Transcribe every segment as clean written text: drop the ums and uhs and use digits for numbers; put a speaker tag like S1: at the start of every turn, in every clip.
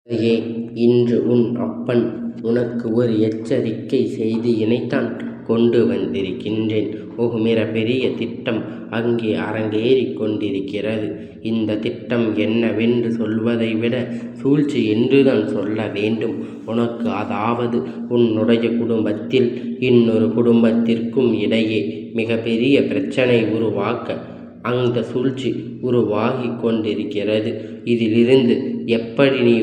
S1: குழந்தையே, இன்று உன் அப்பன் உனக்கு ஒரு எச்சரிக்கை செய்தியினைத்தான் கொண்டு வந்திருக்கின்றேன். பெரிய திட்டம் அங்கே அரங்கேறிக் கொண்டிருக்கிறது. இந்த திட்டம் என்னவென்று சொல்வதை விட சூழ்ச்சி என்றுதான் சொல்ல வேண்டும் உனக்கு. அதாவது உன்னுடைய குடும்பத்தில் இன்னொரு குடும்பத்திற்கும் இடையே மிகப்பெரிய பிரச்சனை உருவாக்க அந்த சூழ்ச்சி உருவாகி கொண்டிருக்கிறது. இதிலிருந்து எப்படி நீ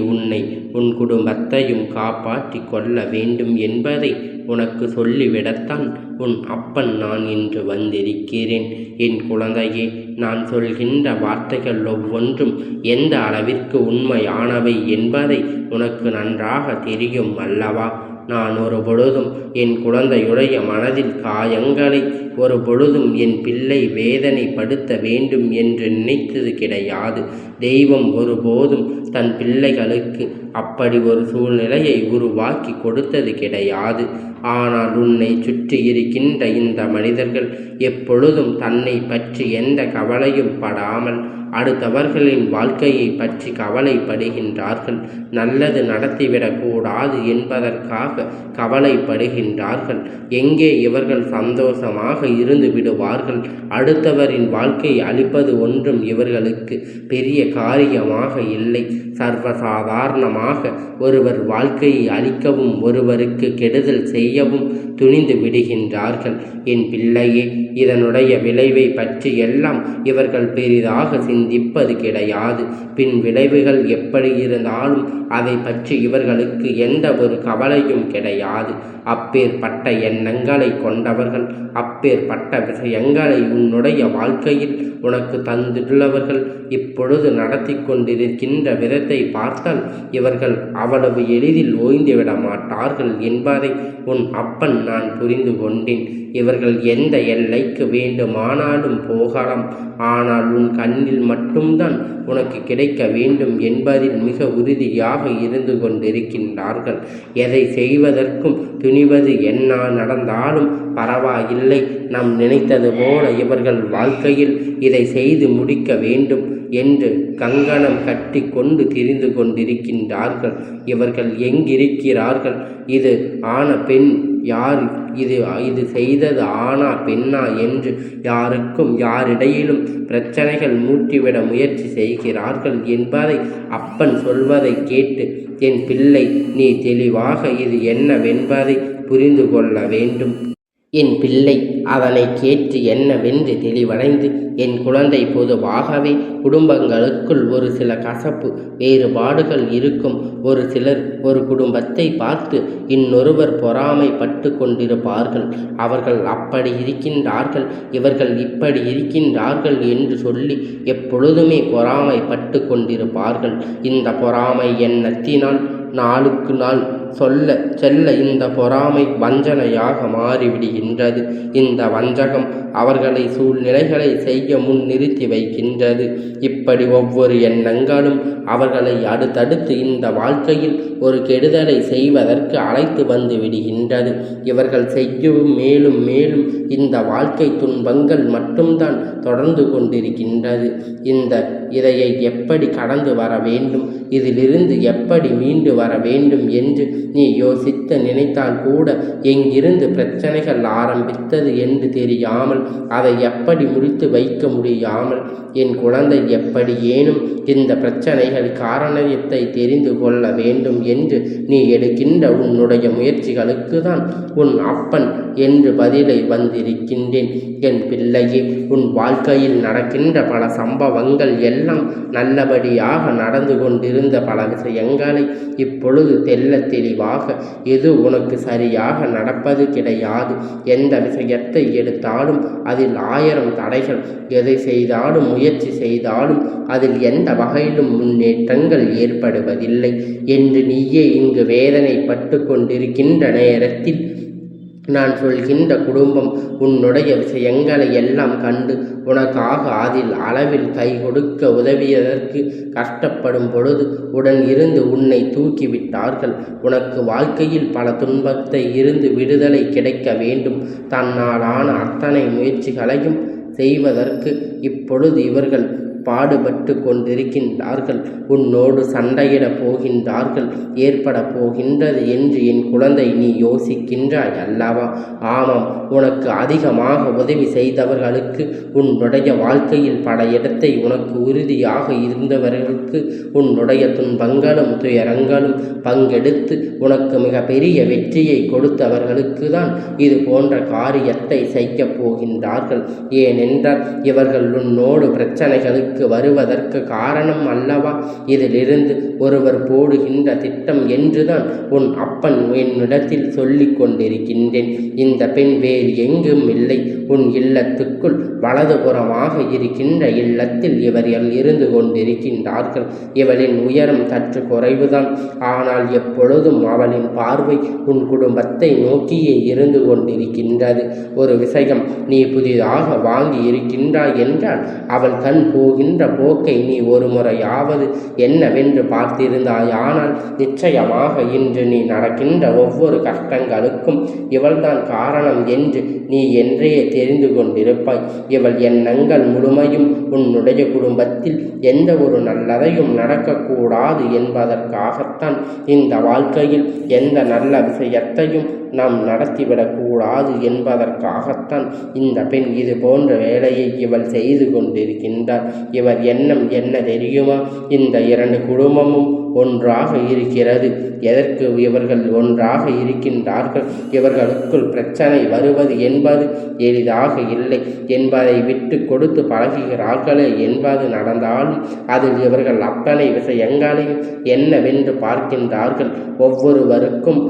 S1: உன் குடும்பத்தையும் காப்பாற்றி கொள்ள வேண்டும் என்பதை உனக்கு சொல்லிவிடத்தான் உன் அப்பன் நான் இன்று வந்திருக்கிறேன். என் குழந்தையே, நான் சொல்கின்ற வார்த்தைகள் ஒவ்வொன்றும் எந்த அளவிற்கு உண்மையானவை என்பதை உனக்கு நன்றாக தெரியும் அல்லவா? நான் ஒரு பொழுதும் என் குழந்தையுடைய மனதில் காயங்களை ஒரு பொழுதும் என் பிள்ளை வேதனைப்படுத்த வேண்டும் என்று நினைத்தது கிடையாது. தெய்வம் ஒருபோதும் தன் பிள்ளைகளுக்கு அப்படி ஒரு சூழ்நிலையை உருவாக்கி கொடுத்தது கிடையாது. ஆனால் உன்னை சுற்றி இருக்கின்ற இந்த மனிதர்கள் எப்பொழுதும் தன்னை பற்றி எந்த கவலையும் படாமல் அடுத்தவர்களின் வாழ்க்கையை பற்றி கவலைப்படுகின்றார்கள். நல்லது நடத்திவிடக்கூடாது என்பதற்காக கவலைப்படுகின்றார்கள். எங்கே இவர்கள் சந்தோஷமாக இருந்து விடுவார்கள். அடுத்தவரின் வாழ்க்கையை அழிப்பது ஒன்றும் இவர்களுக்கு பெரிய காரியமாக இல்லை. சர்வசாதாரணமாக ஒருவர் வாழ்க்கையை அழிக்கவும் ஒருவருக்கு கெடுதல் செய்யவும் துணிந்து விடுகின்றார்கள். என் பிள்ளையே, இதனுடைய விளைவை பற்றி எல்லாம் இவர்கள் பெரிதாக சிந்திப்பது கிடையாது. பின் விளைவுகள் எப்படி இருந்தாலும் அதை பற்றி இவர்களுக்கு எந்த ஒரு கவலையும் கிடையாது. அப்பேற்பட்ட எண்ணங்களை கொண்டவர்கள், அப்பேற்பட்ட விஷயங்களை உன்னுடைய வாழ்க்கையில் உனக்கு தந்துள்ளவர்கள் இப்பொழுது நடத்தி கொண்டிருக்கின்ற விதத்தை பார்த்தால் இவர்கள் அவ்வளவு எளிதில் ஓய்ந்துவிட மாட்டார்கள் என்பதை உன் அப்பன் நான் புரிந்து கொண்டேன். இவர்கள் எந்த எல்லைக்கு வேண்டுமானாலும் போகலாம். ஆனால் உன் கண்ணில் மட்டும்தான் உனக்கு கிடைக்க வேண்டும் என்பதில் மிக உறுதியாக இருந்து கொண்டிருக்கின்றார்கள். எதை செய்வதற்கும் துணிவது என்ன நடந்தாலும் பரவாயில்லை, நாம் நினைத்தது போல இவர்கள் வாழ்க்கையில் இதை செய்து முடிக்க வேண்டும் என்று கங்கணம் கட்டி கொண்டு திரிந்து கொண்டிருக்கின்றார்கள். இவர்கள் எங்கிருக்கிறார்கள்? இது ஆன பெண் யார்? இது செய்தது ஆனா பெண்ணா என்று யாரிடையிலும் பிரச்சனைகள் மூட்டிவிட முயற்சி செய்கிறார்கள் என்பதை அப்பன் சொல்வதை கேட்டு என் பிள்ளை, நீ தெளிவாக இது என்னவென்பதை புரிந்து கொள்ள வேண்டும். என் பிள்ளை அதனை கேட்டு என்னவென்று தெளிவடைந்து, என் குழந்தை, பொதுவாகவே குடும்பங்களுக்குள் ஒரு சில கசப்பு வேறுபாடுகள் இருக்கும். ஒரு சிலர் ஒரு குடும்பத்தை பார்த்து இன்னொருவர் பொறாமைப்பட்டு கொண்டிருப்பார்கள். அவர்கள் அப்படி இருக்கின்றார்கள், இவர்கள் இப்படி இருக்கின்றார்கள் என்று சொல்லி எப்பொழுதுமே பொறாமைப்பட்டு கொண்டிருப்பார்கள். இந்த பொறாமை எண்ணத்தினால் நாளுக்கு நாள் செல்ல இந்த பொறாமை வஞ்சனையாக மாறிவிடுகின்றது. இந்த வஞ்சகம் அவர்களை சூழ்நிலைகளை செய்ய முன் நிறுத்தி வைக்கின்றது. இப்படி ஒவ்வொரு எண்ணங்களும் அவர்களை அடுத்தடுத்து இந்த வாழ்க்கையில் ஒரு கெடுதலை செய்வதற்கு அழைத்து வந்து விடுகின்றது. இவர்கள் செய்யவும் மேலும் மேலும் இந்த வாழ்க்கை துன்பங்கள் மட்டும்தான் தொடர்ந்து கொண்டிருக்கின்றது. இதையை எப்படி கடந்து வர வேண்டும், இதிலிருந்து எப்படி மீண்டு வர வேண்டும் என்று நீ யோசித்து நினைத்தால் கூட எங்கிருந்து பிரச்சனைகள் ஆரம்பித்தது என்று தெரியாமல் அதை எப்படி முடித்து வைக்க முடியாமல் என் குழந்தை எப்படி ஏனும் இந்த பிரச்சனைகள் காரணத்தை தெரிந்து கொள்ள வேண்டும் என்று நீ எடுக்கின்ற உன்னுடைய முயற்சிகளுக்கு தான் உன் அப்பன் என்று பதிலை வந்திருக்கின்றேன். என் பிள்ளையே, உன் வாழ்க்கையில் நடக்கின்ற பல சம்பவங்கள் எல்லாம் நல்லபடியாக நடந்து கொண்டிருந்த பல விஷயங்களை இப்பொழுது தெல்ல தெளிவாக எது உனக்கு சரியாக நடப்பது கிடையாது. எந்த விஷயத்தை எடுத்தாலும் அதில் 1000 தடைகள். எதை செய்தாலும் முயற்சி செய்தாலும் அதில் எந்த வகையிலும் முன்னேற்றங்கள் ஏற்படுவதில்லை என்று நீயே இங்கு வேதனைப்பட்டு கொண்டிருக்கின்ற நேரத்தில் நான் சொல்கின்ற குடும்பம் உன்னுடைய விஷயங்களை எல்லாம் கண்டு உனக்காக அதில் அளவில் கை கொடுக்க உதவியதற்கு கஷ்டப்படும் பொழுது உடன் இருந்து உன்னை தூக்கிவிட்டார்கள். உனக்கு வாழ்க்கையில் பல துன்பத்தை இருந்து விடுதலை கிடைக்க வேண்டும். தன்னாலான அத்தனை முயற்சிகளையும் செய்வதற்கு இப்பொழுது இவர்கள் பாடுபட்டு கொண்டிருக்கின்றார்கள். உன்னோடு சண்டையிடப் போகின்றார்கள். ஏற்பட போகின்றது என்று என் குழந்தை நீ யோசிக்கின்றாய் அல்லவா? ஆமாம், உனக்கு அதிகமாக உதவி செய்தவர்களுக்கு, உன்னுடைய வாழ்க்கையில் பல இடத்தை உனக்கு உறுதியாக இருந்தவர்களுக்கு, உன்னுடைய துன்பங்களும் துயரங்களும் பங்கெடுத்து உனக்கு மிக பெரிய வெற்றியை கொடுத்தவர்களுக்கு தான் இது போன்ற காரியத்தை செய்ய போகின்றார்கள். ஏனென்றால் இவர்கள் உன்னோடு பிரச்சனைகளுக்கு வருவதற்கு காரணம் அல்லவா? இதிலிருந்து ஒருவர் போடுகின்ற திட்டம் என்றுதான் உன் அப்பன் என்னிடத்தில் சொல்லிக் கொண்டிருக்கின்றேன். இந்த பெண் வேறு எங்கும் இல்லை, உன் இல்லத்துக்குள் வலதுபுறமாக இருக்கின்ற இல்லத்தில் இவர்கள் இருந்து கொண்டிருக்கின்றார்கள். இவளின் உயரம் சற்று குறைவுதான். ஆனால் எப்பொழுதும் அவளின் பார்வை உன் குடும்பத்தை நோக்கியே இருந்து கொண்டிருக்கின்றது. ஒரு விஷயம், நீ புதிதாக வாங்கி இருக்கின்றாய் என்றால் அவள் கண் போகின்ற போக்கை நீ ஒரு முறையாவது என்னவென்று பார்த்திருந்தாயானால் நிச்சயமாக இன்று நீ நடக்கின்ற ஒவ்வொரு கஷ்டங்களுக்கும் இவள்தான் காரணம் என்று நீ என்றே தெரிந்து கொண்டிருப்பாய். இவள் எண்ணங்கள் முழுமையும் உன்னுடைய குடும்பத்தில் எந்த ஒரு நல்லதையும் நடக்கக்கூடாது என்பதற்காகத்தான். இந்த வாழ்க்கையில் எந்த நல்ல விஷயத்தையும் நாம் நடத்திவிடக்கூடாது என்பதற்காகத்தான் இந்த பெண் இது போன்ற வேலையை இவள் செய்து கொண்டிருக்கின்றார். இவர் எண்ணம் என்ன தெரியுமா? இந்த இரண்டு குடும்பமும் ஒன்றாக இருக்கிறது. எதற்கு இவர்கள் ஒன்றாக இருக்கின்றார்கள்? இவர்களுக்குள் பிரச்சனை வருவது என்பது எளிதாக இல்லை என்பதை விட்டு கொடுத்து பழகுகிறார்களே என்பது நடந்தாலும் அதில் இவர்கள் அத்தனை விஷயங்களையும் என்னவென்று பார்க்கின்றார்கள். ஒவ்வொருவருக்கும்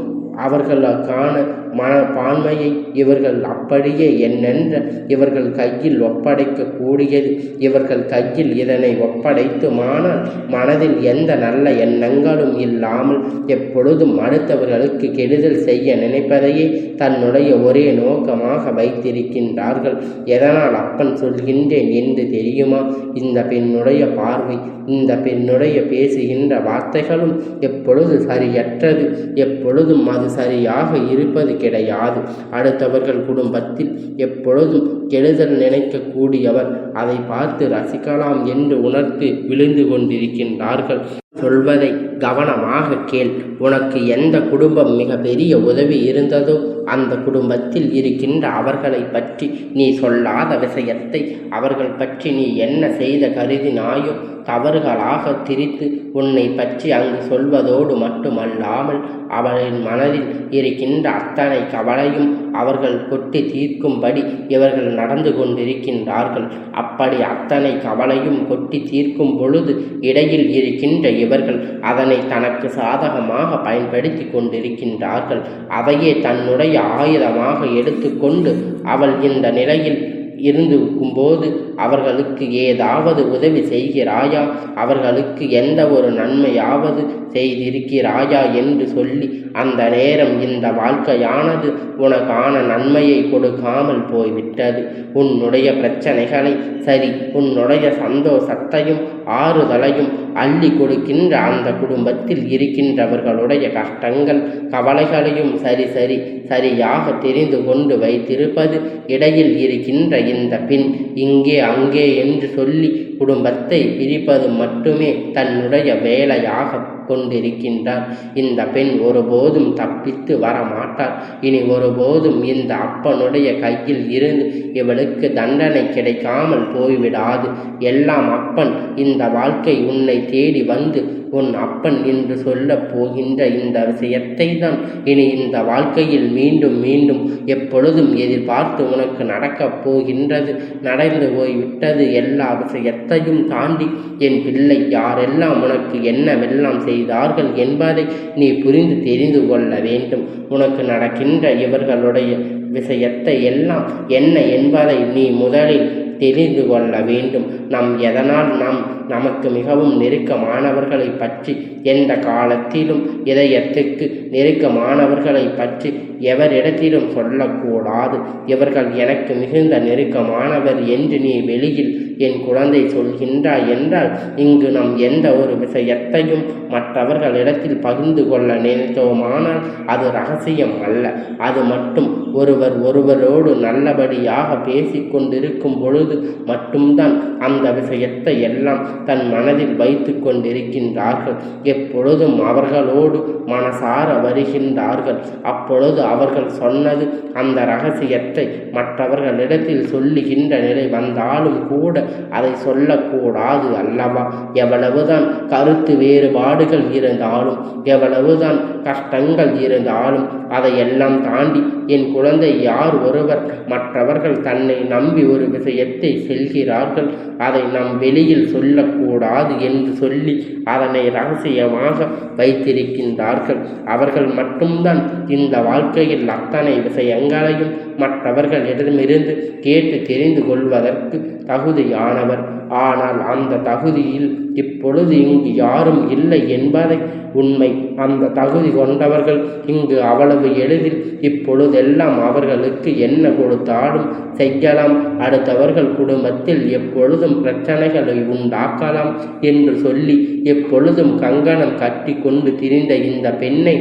S1: அவர்களுக்கான மனப்பான்மையை இவர்கள் அப்படியே என்னென்ற இவர்கள் கையில் ஒப்படைக்கக்கூடியது. இவர்கள் கையில் இதனை ஒப்படைத்துமானால் மனதில் எந்த நல்ல எண்ணங்களும் இல்லாமல் எப்பொழுதும் அடுத்தவர்களுக்கு கெடுதல் செய்ய நினைப்பதையே தன்னுடைய ஒரே நோக்கமாக வைத்திருக்கின்றார்கள். எதனால் அப்பன் சொல்கின்றேன் என்று தெரியுமா? இந்த பெண்ணுடைய பார்வை, இந்த பெண்ணுடைய பேசுகின்ற வார்த்தைகளும் எப்பொழுது சரியற்றது, எப்பொழுதும் அது சரியாக இருப்பது கிடையாது. அடுத்தவர்கள் குடும்பத்தில் எப்பொழுதும் கெடுதல் நினைக்கக்கூடியவர் அதை பார்த்து ரசிக்கலாம் என்று உணர்த்து விழுந்து கொண்டிருக்கின்றார்கள். சொல்வதை கவனமாக கேள். உனக்கு எந்த குடும்பம் மிக பெரிய உதவி இருந்ததோ அந்த குடும்பத்தில் இருக்கின்ற அவர்களை பற்றி நீ சொல்லாத விஷயத்தை, அவர்கள் பற்றி நீ என்ன செய்த கருதினாயோ தவறுகளாக திரித்து உன்னை பற்றி அங்கு சொல்வதோடு மட்டுமல்லாமல் அவளின் மனதில் இருக்கின்ற அத்தனை கவலையும் அவர்கள் கொட்டி தீர்க்கும்படி இவர்கள் நடந்து கொண்டிருக்கின்றார்கள். அப்படி அத்தனை கவலையும் கொட்டி தீர்க்கும் பொழுது இடையில் இருக்கின்ற இவர்கள் அதனை தனக்கு சாதகமாக பயன்படுத்தி கொண்டிருக்கின்றார்கள். அதையே தன்னுடைய ஆயுதமாக எடுத்துக்கொண்டு அவள் இந்த நிலையில் இருந்துக்கும்போது அவர்களுக்கு ஏதாவது உதவி செய்கிறாயா, அவர்களுக்கு எந்த ஒரு நன்மையாவது செய்திருக்கிறாயா என்று சொல்லி அந்த நேரம் இந்த வாழ்க்கையானது உனக்கான நன்மையை கொடுக்காமல் போய்விட்டது. உன்னுடைய பிரச்சனைகளை சரி, உன்னுடைய சந்தோஷத்தையும் ஆறுதலையும் அள்ளி கொடுக்கின்ற அந்த குடும்பத்தில் இருக்கின்றவர்களுடைய கஷ்டங்கள் கவலைகளையும் சரியாக தெரிந்து கொண்டு வைத்திருப்பது இடையில் இருக்கின்ற இந்த பெண் இங்கே அங்கே என்று சொல்லி குடும்பத்தை பிரிப்பது மட்டுமே தன்னுடைய வேலையாக கொண்டிருக்கின்றார். இந்த பெண் ஒருபோதும் தப்பித்து வரமாட்டார். இனி ஒருபோதும் இந்த அப்பனுடைய கையில் இருந்து இவளுக்கு தண்டனை கிடைக்காமல் போய்விடாது. எல்லாம் அப்பன். இந்த வாழ்க்கை உன்னை தேடி வந்து உன் அப்பன் என்று சொல்லப் போகின்ற இந்த விஷயத்தை தான் இனி இந்த வாழ்க்கையில் மீண்டும் மீண்டும் எப்பொழுதும் எதிர்பார்த்து உனக்கு நடக்கப் போகின்றது. நடந்து போய்விட்டது. எல்லா விஷயத்தையும் தாண்டி என் பிள்ளை யாரெல்லாம் உனக்கு என்னவெல்லாம் செய்தார்கள் என்பதை நீ புரிந்து தெரிந்து கொள்ள வேண்டும். உனக்கு நடக்கின்ற இவர்களுடைய விஷயத்தை எல்லாம் என்ன என்பதை நீ முதலில் தெரிந்து கொள்ள வேண்டும். எதனால் நமக்கு மிகவும் நெருக்கமானவர்களை பற்றி எந்த காலத்திலும் இதயத்துக்கு நெருக்கமானவர்களை பற்றி எவரிடத்திலும் சொல்லக்கூடாது. இவர்கள் எனக்கு மிகுந்த நெருக்கமானவர் என்று நீ வெளியில் என் குழந்தை சொல்கின்றாய் என்றால், இங்கு நாம் எந்த ஒரு விஷயத்தையும் மற்றவர்களிடத்தில் பகிர்ந்து கொள்ள நினைத்தோமானால் அது ரகசியம் அல்ல. அது மட்டும் ஒருவரோடு நல்லபடியாக பேசிக்கொண்டிருக்கும் பொழுது மட்டும்தான் அந்த விஷயத்தை எல்லாம் தன் மனதில் வைத்து கொண்டிருக்கின்றார்கள். எப்பொழுதும் அவர்களோடு மனசார வருகின்றார்கள். அப்பொழுது அவர்கள் சொன்னது அந்த ரகசியத்தை மற்றவர்களிடத்தில் சொல்லுகின்ற நிலை வந்தாலும் கூட அதை சொல்லக்கூடாது அல்லவா? எவ்வளவுதான் கருத்து வேறுபாடுகள் இருந்தாலும், எவ்வளவுதான் கஷ்டங்கள் இருந்தாலும், அதையெல்லாம் தாண்டி என் குழந்தை யார் ஒருவர் மற்றவர்கள் தன்னை நம்பி ஒரு விஷயத்தை செல்கிறார்கள், அதை நாம் வெளியில் சொல்லக்கூடாது என்று சொல்லி அதனை ரகசியமாக வைத்திருக்கின்றார்கள். அவர்கள் மட்டும்தான் இந்த வாழ்க்கையில் அத்தனை விஷயங்களையும் மற்றவர்களிடமிருந்து கேட்டு தெரிந்து கொள்வதற்கு தகுதியானவர். ஆனால் அந்த தகுதியில் இப்பொழுது இங்கு யாரும் இல்லை என்பதை உண்மை. அந்த தகுதி கொண்டவர்கள் இங்கு அவ்வளவு எளிதில் இப்பொழுதெல்லாம் அவர்களுக்கு என்ன கொடுத்தாலும் செய்யலாம். அடுத்தவர்கள் குடும்பத்தில் எப்பொழுதும் பிரச்சனைகளை உண்டாக்கலாம் என்று சொல்லி எப்பொழுதும் கங்கணம் கட்டி கொண்டு திரிந்த இந்த பெண்ணை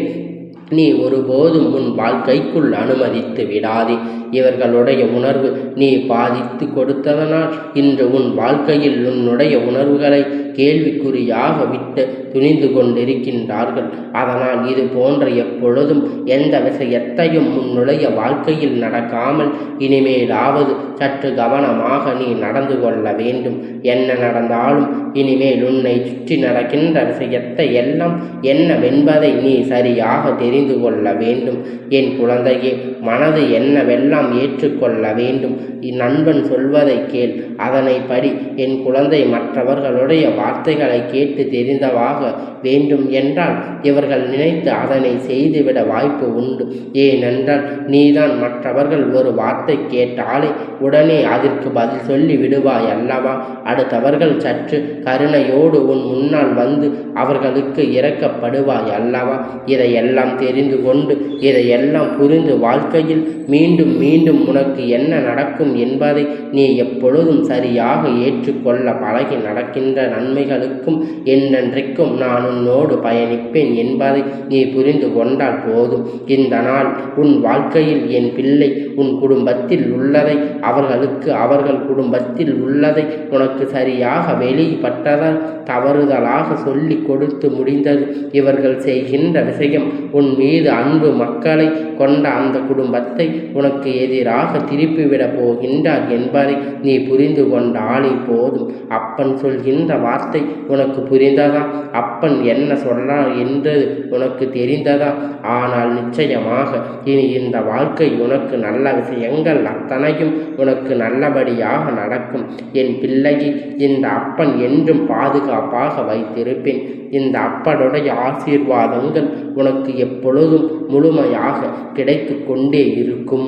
S1: நீ ஒருபோதும் உன் வாழ்க்கைக்குள் அனுமதித்து விடாதே. இவர்களுடைய உணர்வு நீ பாதித்து கொடுத்ததனால் இன்று உன் வாழ்க்கையில் உன்னுடைய உணர்வுகளை கேள்விக்குறியாக விட்டு துணிந்து கொண்டிருக்கின்றார்கள். அதனால் இது போன்ற எப்பொழுதும் எந்த விஷயத்தையும் உன்னுடைய வாழ்க்கையில் நடக்காமல் இனிமேலாவது சற்று கவனமாக நீ நடந்து கொள்ள வேண்டும். என்ன நடந்தாலும் இனிமேல் உன்னை சுற்றி நடக்கின்ற விஷயத்தை எல்லாம் என்னவென்பதை நீ சரியாக தெரிந்து கொள்ள வேண்டும். என் குழந்தையே, மனது என்னவெல்லாம் ஏற்றுக்கொள்ள வேண்டும். நண்பன் சொல்வதை கேள், அதனை படி. என் குழந்தை மற்றவர்களுடைய வார்த்தைகளை கேட்டு தெரிந்தவாக வேண்டும் என்றால் இவர்கள் நினைத்து அதனை செய்துவிட வாய்ப்பு உண்டு. ஏனென்றால் நீதான் மற்றவர்கள் ஒரு வார்த்தை கேட்டாலே உடனே அதற்கு பதில் சொல்லி விடுவாய் அல்லவா? அடுத்தவர்கள் சற்று கருணையோடு உன் முன்னால் வந்து அவர்களுக்கு இரக்கப்படுவாய் அல்லவா? இதையெல்லாம் தெரிந்து கொண்டு இதையெல்லாம் புரிந்து வாழ்க்கையில் மீண்டும் மீண்டும் உனக்கு என்ன நடக்கும் என்பதை நீ எப்பொழுதும் சரியாக ஏற்றுக்கொள்ள பழகி நடக்கின்ற நன்மைகளுக்கும் என்றென்றைக்கும் நான் உன்னோடு பயணிப்பேன் என்பதை நீ புரிந்து கொண்டால் போதும். இந்த நாள் உன் வாழ்க்கையில் என் பிள்ளை உன் குடும்பத்தில் உள்ளதை அவர்களுக்கு அவர்கள் குடும்பத்தில் உள்ளதை உனக்கு சரியாக வெளிப்பட்டதால் தவறுதலாக சொல்லி கொடுத்து முடிந்தது. இவர்கள் செய்கின்ற விஷயம் உன் மீது அன்பு மக்களை கொண்ட அந்த குடும்பத்தை உனக்கு எதிராக திருப்பிவிடப் போகின்றார் என்பதை நீ புரிந்து கொண்டாலே போதும். அப்பன் சொல்கின்ற வார்த்தை உனக்கு புரிந்ததா? அப்பன் என்ன சொல்றார் என்றது உனக்கு தெரிந்ததா? ஆனால் நிச்சயமாக இனி இந்த வாழ்க்கை உனக்கு நல்ல விஷயங்கள் அத்தனையும் உனக்கு நல்லபடியாக நடக்கும். என் பிள்ளையை இந்த அப்பன் என்றும் பாதுகாப்பாக வைத்திருப்பேன். இந்த அப்பனுடைய ஆசீர்வாதங்கள் உனக்கு எப்பொழுதும் முழுமையாக கிடைத்து கொண்டே இருக்கும்.